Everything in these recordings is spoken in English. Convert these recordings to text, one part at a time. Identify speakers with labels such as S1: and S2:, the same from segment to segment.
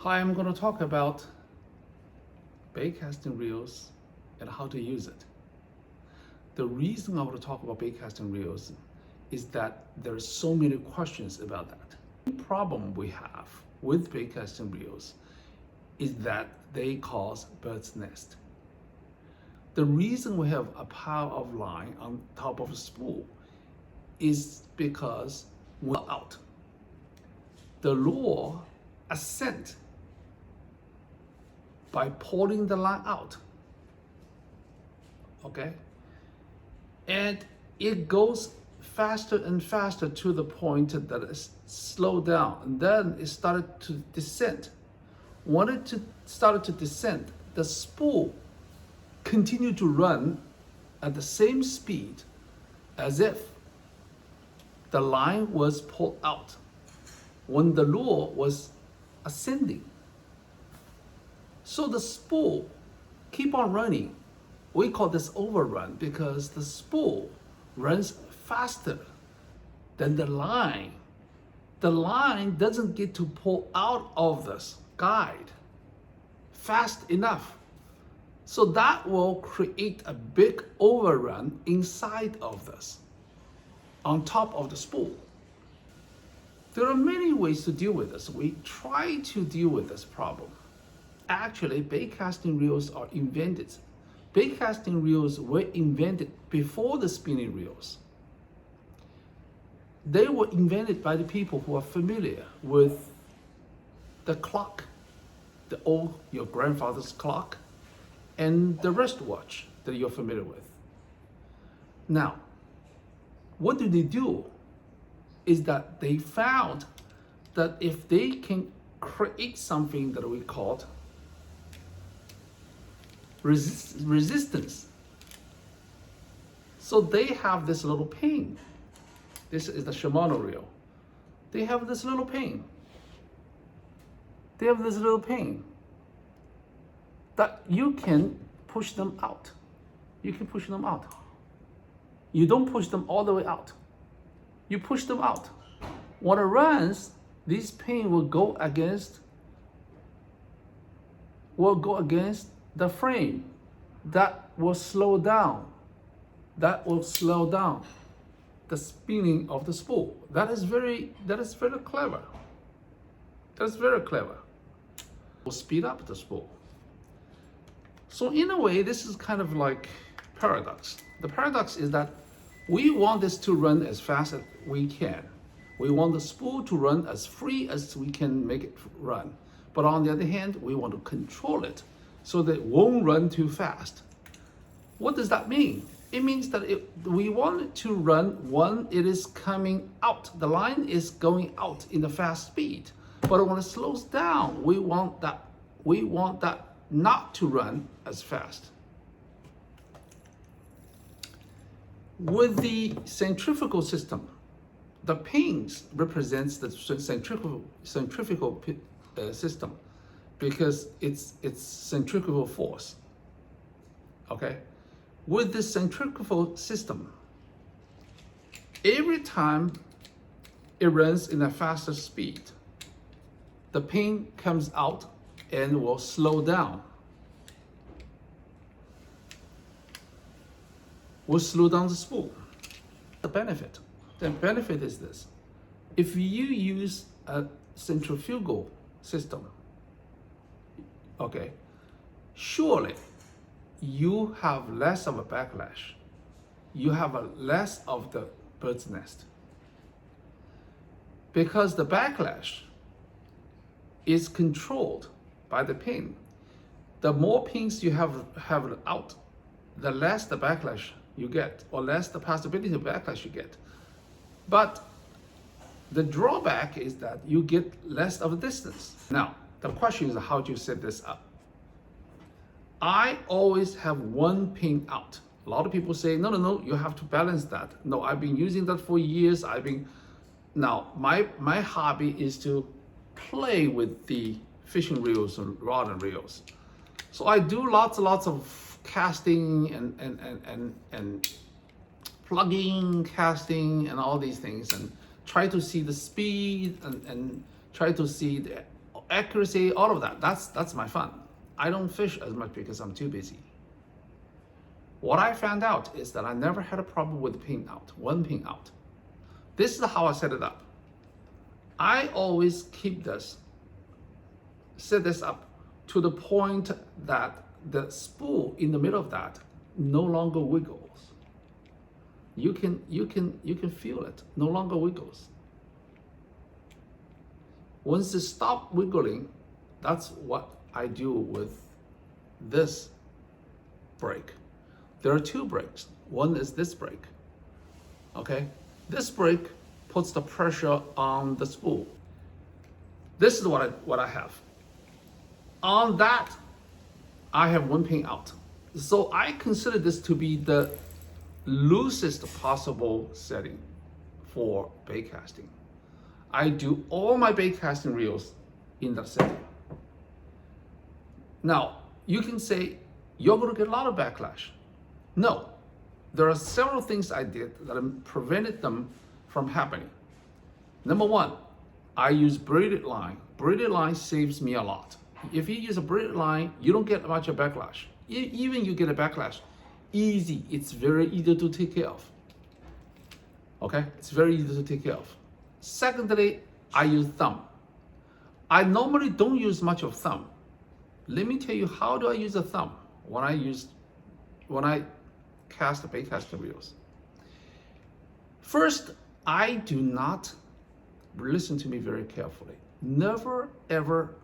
S1: Hi, I'm going to talk about baitcasting reels and how to use it. The reason I want to talk about baitcasting reels is that there are so many questions about that. The problem we have with baitcasting reels is that they cause bird's nest. The reason we have a pile of line on top of a spool is because we're out. The lure ascends by pulling the line out, okay? And it goes faster and faster to the point that it slowed down, and then it started to descend. When it started to descend, the spool continued to run at the same speed as if the line was pulled out when the lure was ascending. So the spool keep on running. We call this overrun because the spool runs faster than the line. The line doesn't get to pull out of this guide fast enough. So that will create a big overrun inside of this, on top of the spool. There are many ways to deal with this. We try to deal with this problem. Actually, baitcasting reels are invented. Baitcasting reels were invented before the spinning reels. They were invented by the people who are familiar with the clock, your grandfather's clock, and the wristwatch that you're familiar with. Now, what do? Is that they found that if they can create something that we called resistance. So they have this little pin. This is the Shimano reel. They have this little pin. They have this little pin that you can push them out. You can push them out. You don't push them all the way out. You push them out. When it runs, this pin will go against the frame. That will slow down. That will slow down the spinning of the spool. That is very clever. That's very clever. Will speed up the spool. So in a way, this is kind of like paradox. The paradox is that we want this to run as fast as we can. We want the spool to run as free as we can make it run. But on the other hand, we want to control it so that it won't run too fast. What does that mean? It means that we want it to run when it is coming out. The line is going out in a fast speed. But when it slows down, we want that not to run as fast. With the centrifugal system, the pins represents the centrifugal system because it's centrifugal force. Okay, with this centrifugal system, every time it runs in a faster speed, the pin comes out and will slow down. Will slow down the spool. The benefit is this. If you use a centrifugal system, okay, surely you have less of a backlash. You have less of the bird's nest. Because the backlash is controlled by the pin. The more pins you have out, the less the backlash you get, or less the possibility of backlash you get. But the drawback is that you get less of a distance. Now, the question is, how do you set this up? I always have one pin out. A lot of people say, no, you have to balance that. No, I've been using that for years. Now, my hobby is to play with the fishing reels and rod and reels. So I do lots of casting and plugging, casting, and all these things, and try to see the speed and try to see accuracy, all of that. That's my fun. I don't fish as much because I'm too busy. What I found out is that I never had a problem with pin out, one pin out. This is how I set it up. I always set this up to the point that the spool in the middle of that no longer wiggles. You can feel it, no longer wiggles. Once it stops wiggling, that's what I do with this brake. There are two brakes. One is this brake, okay? This brake puts the pressure on the spool. This is what I have. On that, I have one pin out. So I consider this to be the loosest possible setting for bait casting. I do all my bait casting reels in that setting. Now, you can say, you're going to get a lot of backlash. No, there are several things I did that prevented them from happening. Number one, I use braided line. Braided line saves me a lot. If you use a braided line, you don't get much of backlash. Even you get a backlash, easy. It's very easy to take care of. Okay, it's very easy to take care of. Secondly, I use thumb. I normally don't use much of thumb. Let me tell you, how do I use a thumb when I cast the bait casting reels? First, I do not, listen to me very carefully. Never ever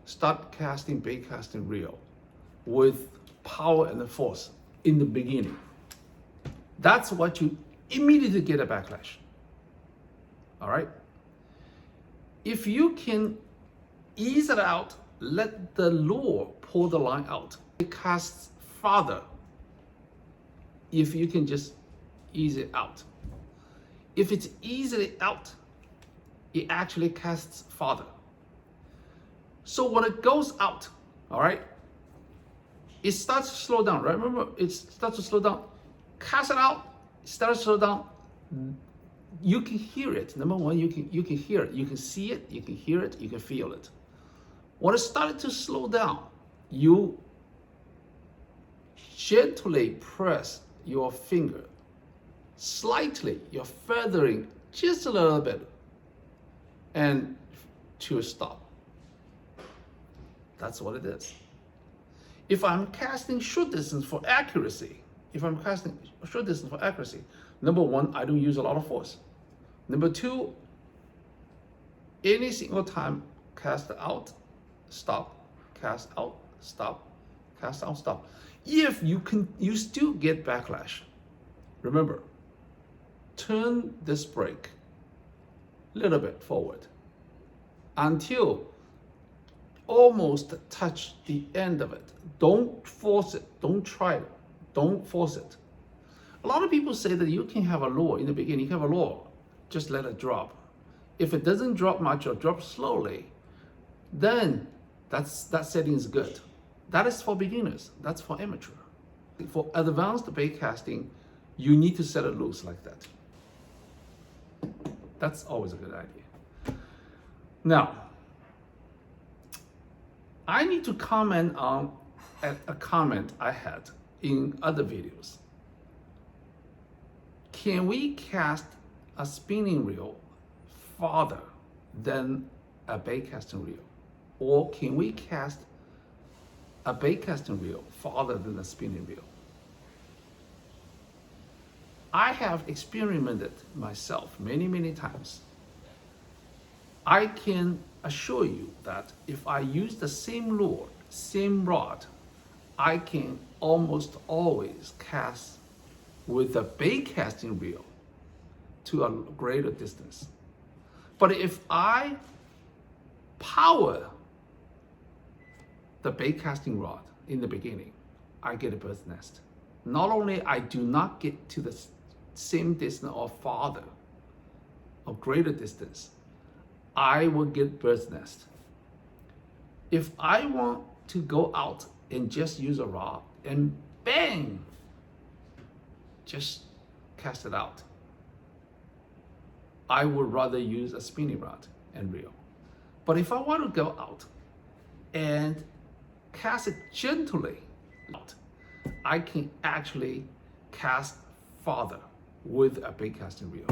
S1: start casting bait casting reel with power and force in the beginning. That's what you immediately get a backlash. All right? If you can ease it out, let the lure pull the line out, it casts farther if you can just ease it out. If it's easily out, it actually casts farther. So when it goes out, all right, it starts to slow down, right? Remember, it starts to slow down. Cast it out, it starts to slow down. You can hear it. Number one, you can hear it. You can see it, you can hear it, you can feel it. When it started to slow down, you gently press your finger, slightly, you're feathering just a little bit, and to a stop. That's what it is. If I'm casting short distance for accuracy, number one, I don't use a lot of force. Number two, any single time, cast out, stop, cast out, stop, cast out, stop. If you still get backlash, remember, turn this brake a little bit forward until almost touch the end of it. Don't force it, don't try it, don't force it. A lot of people say that you can have a lure in the beginning, you can have a lure, just let it drop. If it doesn't drop much or drop slowly, then that setting is good. That is for beginners, that's for amateur. For advanced bait casting, you need to set it loose like that. That's always a good idea. Now, I need to comment on a comment I had in other videos. Can we cast a spinning reel farther than a bait casting reel? Or can we cast a bait casting reel farther than a spinning reel? I have experimented myself many times. I can assure you that if I use the same lure, same rod, I can almost always cast with a bait casting reel to a greater distance. But if I power the bait casting rod in the beginning, I get a bird's nest. Not only I do not get to the same distance or farther or greater distance, I will get bird's nest. If I want to go out and just use a rod and bang, just cast it out, I would rather use a spinning rod and reel. But if I want to go out and cast it gently out, I can actually cast farther with a bait casting reel.